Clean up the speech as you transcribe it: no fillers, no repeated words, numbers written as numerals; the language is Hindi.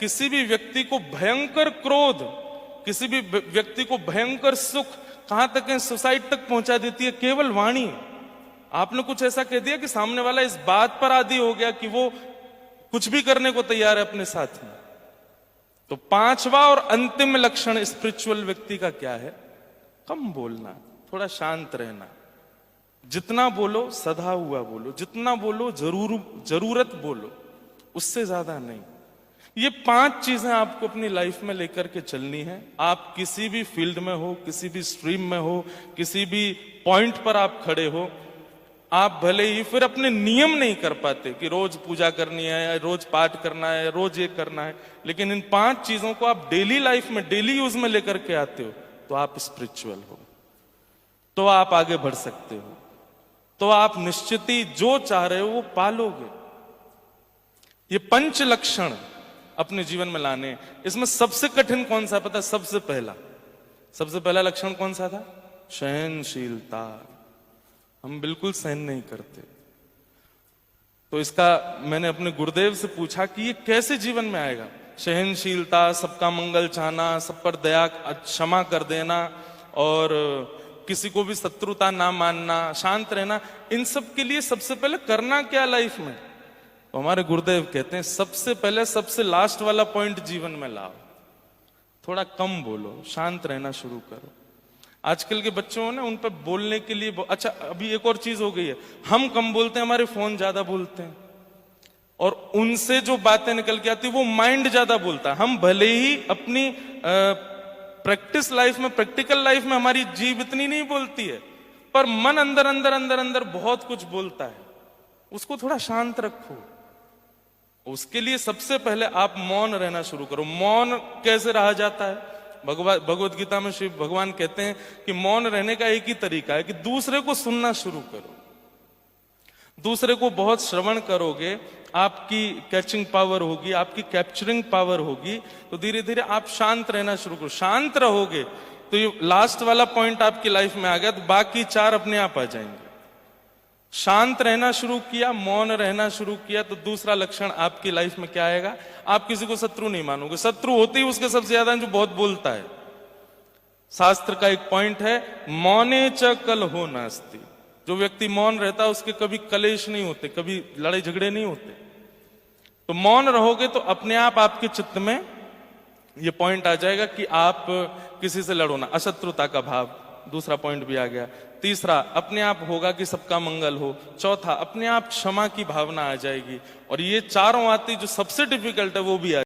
किसी भी व्यक्ति को भयंकर क्रोध, किसी भी व्यक्ति को भयंकर सुख, कहां तक है सुसाइड तक पहुंचा देती है केवल वाणी। आपने कुछ ऐसा कह दिया कि सामने वाला इस बात पर आदी हो गया कि वो कुछ भी करने को तैयार है अपने साथ में। तो पांचवा और अंतिम लक्षण स्पिरिचुअल व्यक्ति का क्या है? कम बोलना, थोड़ा शांत रहना। जितना बोलो सधा हुआ बोलो, जितना बोलो जरूरत बोलो, उससे ज्यादा नहीं। ये 5 चीजें आपको अपनी लाइफ में लेकर के चलनी है। आप किसी भी फील्ड में हो, किसी भी स्ट्रीम में हो, किसी भी पॉइंट पर आप खड़े हो, आप भले ही फिर अपने नियम नहीं कर पाते कि रोज पूजा करनी है, रोज पाठ करना है, रोज ये करना है, लेकिन इन 5 चीजों को आप डेली लाइफ में, डेली यूज में लेकर के आते हो, तो आप स्पिरिचुअल हो, तो आप आगे बढ़ सकते हो, तो आप निश्चित ही जो चाह रहे हो वो पालोगे। ये 5 लक्षण अपने जीवन में लाने। इसमें सबसे कठिन कौन सा पता? सबसे पहला लक्षण कौन सा था? सहनशीलता। हम बिल्कुल सहन नहीं करते। तो इसका मैंने अपने गुरुदेव से पूछा कि ये कैसे जीवन में आएगा? सहनशीलता, सबका मंगल चाहना, सब पर दया, क्षमा कर देना, और किसी को भी शत्रुता ना मानना, शांत रहना। इन सब के लिए सबसे पहले करना क्या लाइफ में? तो हमारे गुरुदेव कहते हैं सबसे पहले सबसे लास्ट वाला पॉइंट जीवन में लाओ। थोड़ा कम बोलो, शांत रहना शुरू करो। आजकल के बच्चों ने उन पर बोलने के लिए अच्छा, अभी एक और चीज हो गई है, हम कम बोलते हैं, हमारे फोन ज्यादा बोलते हैं, और उनसे जो बातें निकल के आती है वो माइंड ज्यादा बोलता है। हम भले ही अपनी प्रैक्टिस लाइफ में, प्रैक्टिकल लाइफ में हमारी जीभ इतनी नहीं बोलती है, पर मन अंदर अंदर अंदर अंदर बहुत कुछ बोलता है। उसको थोड़ा शांत रखो। उसके लिए सबसे पहले आप मौन रहना शुरू करो। मौन कैसे रहा जाता है? भगवत गीता में श्री भगवान कहते हैं कि मौन रहने का एक ही तरीका है कि दूसरे को सुनना शुरू करो। दूसरे को बहुत श्रवण करोगे, आपकी कैचिंग पावर होगी, आपकी कैप्चरिंग पावर होगी, तो धीरे धीरे आप शांत रहना शुरू करो। शांत रहोगे तो ये लास्ट वाला पॉइंट आपकी लाइफ में आ गया, तो बाकी 4 अपने आप आ जाएंगे। शांत रहना शुरू किया, मौन रहना शुरू किया, तो दूसरा लक्षण आपकी लाइफ में क्या आएगा? आप किसी को शत्रु नहीं मानोगे। शत्रु होते ही उसके सबसे ज्यादा जो बहुत बोलता है। शास्त्र का एक पॉइंट है, मौने च कलहो नास्ति। जो व्यक्ति मौन रहता है उसके कभी कलेश नहीं होते, कभी लड़ाई झगड़े नहीं होते। तो मौन रहोगे तो अपने आप आपके चित्त में ये पॉइंट आ जाएगा कि आप किसी से लड़ो ना, अशत्रुता का भाव। दूसरा पॉइंट भी आ गया। तीसरा, अपने आप होगा कि सबका मंगल हो। चौथा, अपने आप क्षमा की भावना आ जाएगी। और ये चारों आती जो सबसे डिफिकल्ट है वो भी आ